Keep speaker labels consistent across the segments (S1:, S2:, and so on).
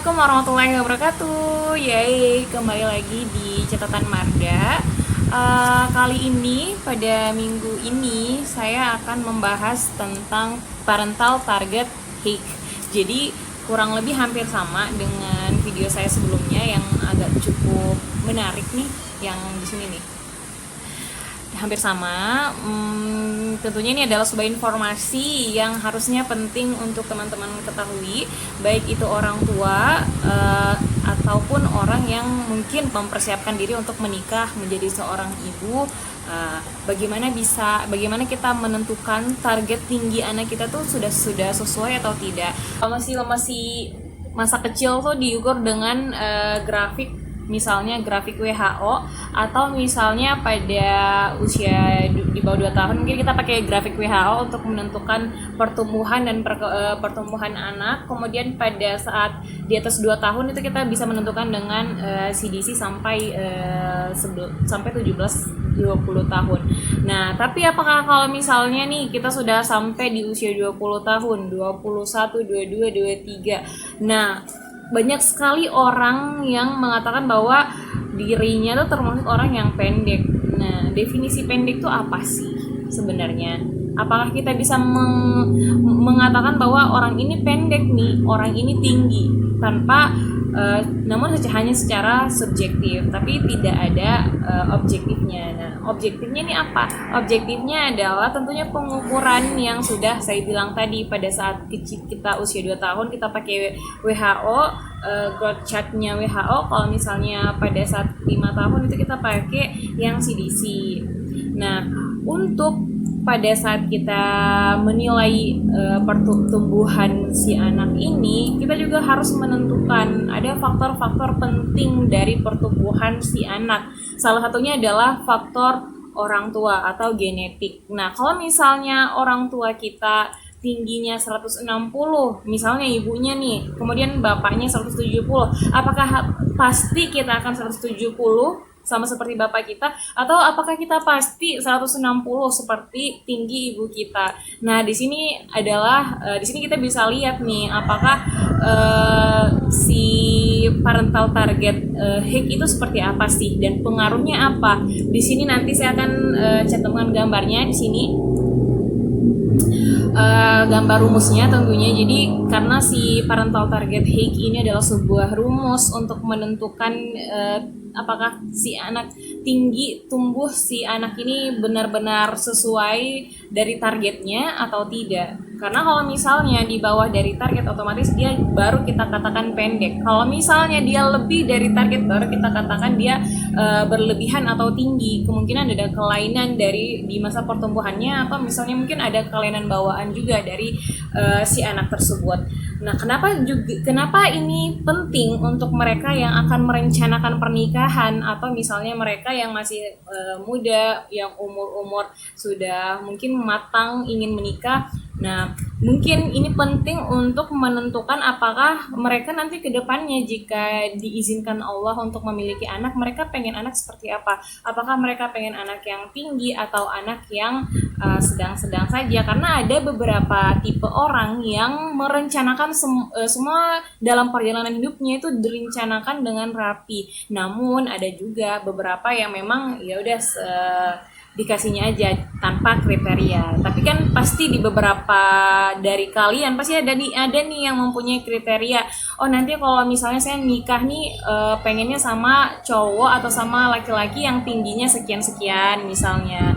S1: Assalamualaikum warahmatullahi wabarakatuh. Yeay, kembali lagi di catatan Marda. Kali ini pada minggu ini saya akan membahas tentang parental target hake. Jadi kurang lebih hampir sama dengan video saya sebelumnya yang agak cukup menarik nih, yang di sini nih. Hampir sama. Tentunya ini adalah sebuah informasi yang harusnya penting untuk teman-teman ketahui, baik itu orang tua ataupun orang yang mungkin mempersiapkan diri untuk menikah menjadi seorang ibu. Bagaimana kita menentukan target tinggi anak kita tuh sudah sesuai atau tidak. Kalau masih masa kecil tuh diukur dengan grafik, misalnya grafik WHO, atau misalnya pada usia di bawah 2 tahun mungkin kita pakai grafik WHO untuk menentukan pertumbuhan dan pertumbuhan anak. Kemudian pada saat di atas 2 tahun itu kita bisa menentukan dengan CDC sampai 17-20 tahun. Nah, tapi apakah kalau misalnya nih kita sudah sampai di usia 20 tahun, 21, 22, 23. Nah, banyak sekali orang yang mengatakan bahwa dirinya tuh termasuk orang yang pendek. Nah, definisi pendek tuh apa sih sebenarnya? Apakah kita bisa mengatakan bahwa orang ini pendek nih, orang ini tinggi, tanpa namun hanya secara subjektif, tapi tidak ada objektifnya. Nah, objektifnya ini apa? Objektifnya adalah tentunya pengukuran yang sudah saya bilang tadi. Pada saat kita usia 2 tahun kita pakai WHO, growth chartnya WHO. Kalau misalnya pada saat 5 tahun itu kita pakai yang CDC. Nah, untuk pada saat kita menilai pertumbuhan si anak ini, kita juga harus menentukan ada faktor-faktor penting dari pertumbuhan si anak. Salah satunya adalah faktor orang tua atau genetik. Nah, kalau misalnya orang tua kita tingginya 160, misalnya ibunya nih, kemudian bapaknya 170, apakah pasti kita akan 170 sama seperti bapak kita, atau apakah kita pasti 160 seperti tinggi ibu kita? Nah, di sini kita bisa lihat nih apakah si parental target hake itu seperti apa sih dan pengaruhnya apa. Di sini nanti saya akan cantumkan gambarnya di sini. Gambar rumusnya tentunya. Jadi karena si parental target hake ini adalah sebuah rumus untuk menentukan apakah si anak tumbuh si anak ini benar-benar sesuai dari targetnya atau tidak. Karena kalau misalnya di bawah dari target, otomatis dia baru kita katakan pendek. Kalau misalnya dia lebih dari target, baru kita katakan dia berlebihan atau tinggi. Kemungkinan ada kelainan di masa pertumbuhannya, atau misalnya mungkin ada kelainan bawaan juga dari si anak tersebut. Nah, kenapa ini penting untuk mereka yang akan merencanakan pernikahan, atau misalnya mereka yang masih muda, yang umur sudah mungkin matang ingin menikah. Nah, mungkin ini penting untuk menentukan apakah mereka nanti ke depannya jika diizinkan Allah untuk memiliki anak, mereka pengen anak seperti apa? Apakah mereka pengen anak yang tinggi atau anak yang sedang-sedang saja? Karena ada beberapa tipe orang yang merencanakan semua dalam perjalanan hidupnya itu direncanakan dengan rapi. Namun ada juga beberapa yang memang ya udah dikasihnya aja tanpa kriteria. Tapi kan pasti di beberapa dari kalian pasti ada nih yang mempunyai kriteria. Oh, nanti kalau misalnya saya nikah nih pengennya sama cowok atau sama laki-laki yang tingginya sekian-sekian misalnya.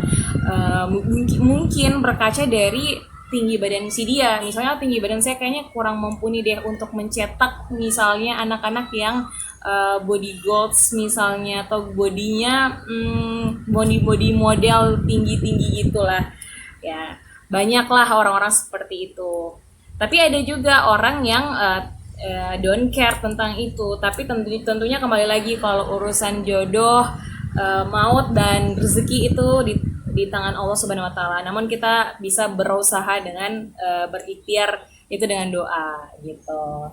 S1: Mungkin berkaca dari tinggi badan si dia. Misalnya tinggi badan saya kayaknya kurang mumpuni deh untuk mencetak misalnya anak-anak yang body goals misalnya, atau bodinya body model tinggi gitulah ya. Banyaklah orang-orang seperti itu. Tapi ada juga orang yang don't care tentang itu. Tapi tentunya kembali lagi, kalau urusan jodoh, maut dan rezeki itu di tangan Allah Subhanahu wa taala. Namun kita bisa berusaha dengan berikhtiar itu dengan doa gitu.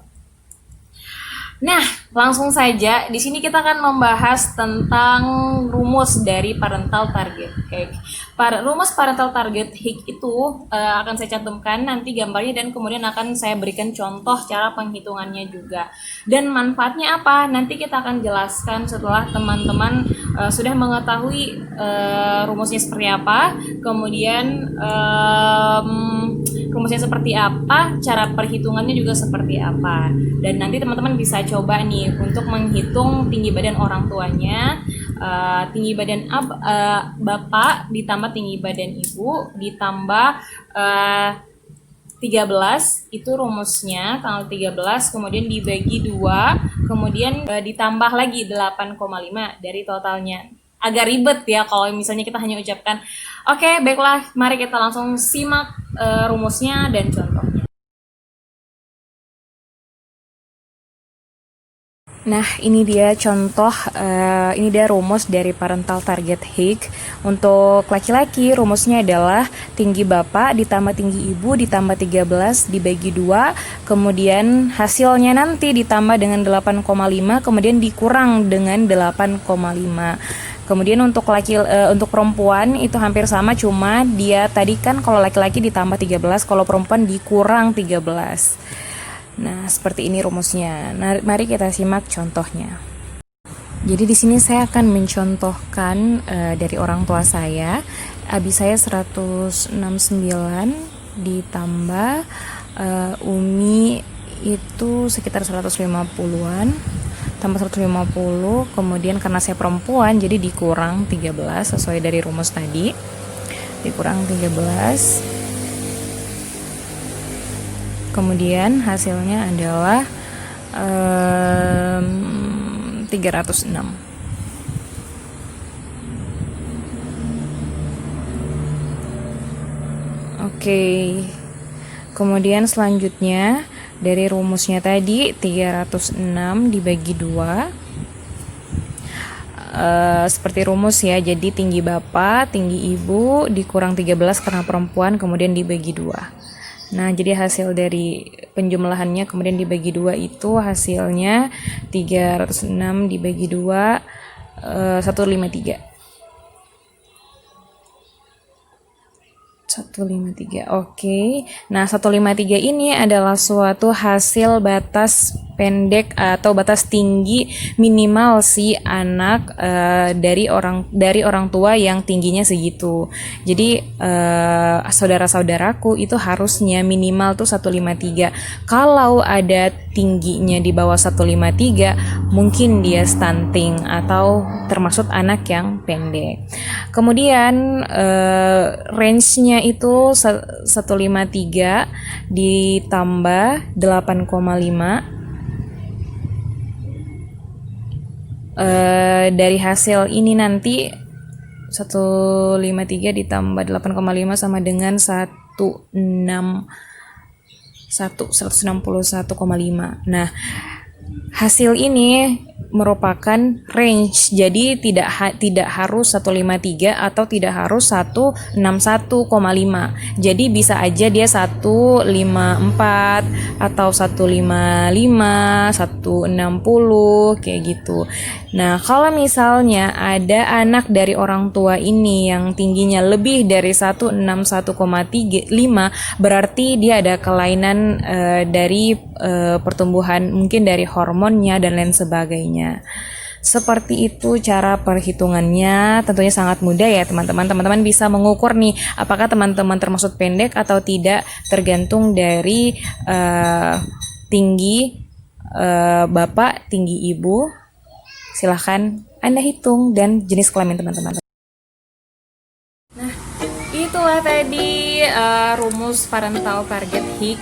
S1: Nah, langsung saja di sini kita akan membahas tentang rumus dari parental target hike. Rumus parental target hike itu akan saya cantumkan nanti gambarnya dan kemudian akan saya berikan contoh cara penghitungannya juga. Dan manfaatnya apa? Nanti kita akan jelaskan setelah teman-teman sudah mengetahui rumusnya seperti apa, kemudian rumusnya seperti apa, cara perhitungannya juga seperti apa. Dan nanti teman-teman bisa coba nih untuk menghitung tinggi badan orang tuanya, tinggi badan bapak ditambah tinggi badan ibu ditambah 13 itu rumusnya tanggal 13, kemudian dibagi 2, kemudian ditambah lagi 8,5 dari totalnya. Agak ribet ya kalau misalnya kita hanya ucapkan. Oke, baiklah, mari kita langsung simak rumusnya dan contohnya. Nah, ini dia contoh, ini dia rumus dari parental target hike. Untuk laki-laki, rumusnya adalah tinggi bapak ditambah tinggi ibu ditambah 13 dibagi 2, kemudian hasilnya nanti ditambah dengan 8,5, kemudian dikurang dengan 8,5. Kemudian untuk untuk perempuan itu hampir sama, cuma dia tadi kan kalau laki-laki ditambah 13, kalau perempuan dikurang 13. Nah, seperti ini rumusnya. Nah, mari kita simak contohnya. Jadi di sini saya akan mencontohkan dari orang tua saya. Abi saya 169 ditambah Umi itu sekitar 150-an. Tambah 150, kemudian karena saya perempuan jadi dikurang 13 sesuai dari rumus tadi. Dikurang 13. Kemudian hasilnya adalah 306. Oke. Kemudian selanjutnya dari rumusnya tadi 306 dibagi 2. Seperti rumus ya, jadi tinggi bapak, tinggi ibu dikurang 13 karena perempuan, kemudian dibagi 2. Nah, jadi hasil dari penjumlahannya kemudian dibagi 2 itu hasilnya 306 dibagi 2, 153. 153. Oke. Nah, 153 ini adalah suatu hasil batas pendek atau batas tinggi minimal si anak dari orang tua yang tingginya segitu. Jadi saudara-saudaraku itu harusnya minimal tuh 153. Kalau ada tingginya di bawah 153, mungkin dia stunting atau termasuk anak yang pendek. Kemudian range-nya itu 153 ditambah 8,5. Dari hasil ini nanti 153 ditambah 8,5 sama dengan 161,5. Nah, hasil ini merupakan range, jadi tidak harus 153 atau tidak harus 161,5. Jadi bisa aja dia 154 atau 155, 160 kayak gitu. Nah, kalau misalnya ada anak dari orang tua ini yang tingginya lebih dari 161,5, berarti dia ada kelainan dari pertumbuhan, mungkin dari hormonnya dan lain sebagainya. Seperti itu cara perhitungannya. Tentunya sangat mudah ya teman-teman. Teman-teman bisa mengukur nih apakah teman-teman termasuk pendek atau tidak, tergantung dari tinggi bapak, tinggi ibu. Silahkan Anda hitung dan jenis kelamin teman-teman. Nah, itulah tadi rumus parental target hike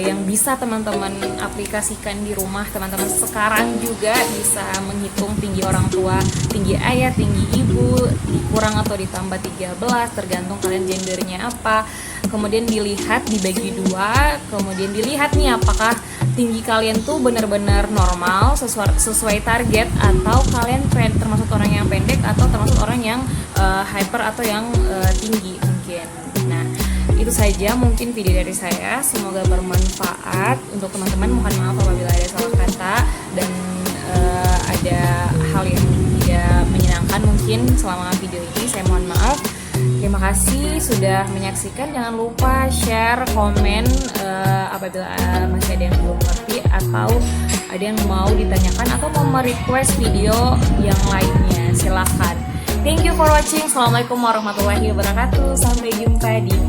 S1: yang bisa teman-teman aplikasikan di rumah. Teman-teman sekarang juga bisa menghitung tinggi orang tua, tinggi ayah, tinggi ibu, dikurang atau ditambah 13, tergantung kalian gendernya apa. Kemudian dilihat dibagi 2, kemudian dilihat nih apakah tinggi kalian tuh benar-benar normal sesuai target, atau kalian termasuk orang yang pendek atau termasuk orang yang hyper atau yang tinggi mungkin. Nah, itu saja mungkin video dari saya, semoga bermanfaat untuk teman-teman. Mohon maaf apabila ada salah kata, dan mungkin selama video ini. Saya mohon maaf. Terima kasih sudah menyaksikan. Jangan lupa share, komen apabila masih ada yang belum ngerti atau ada yang mau ditanyakan atau mau merequest video yang lainnya. Silahkan. Thank you for watching. Assalamualaikum warahmatullahi wabarakatuh. Sampai jumpa di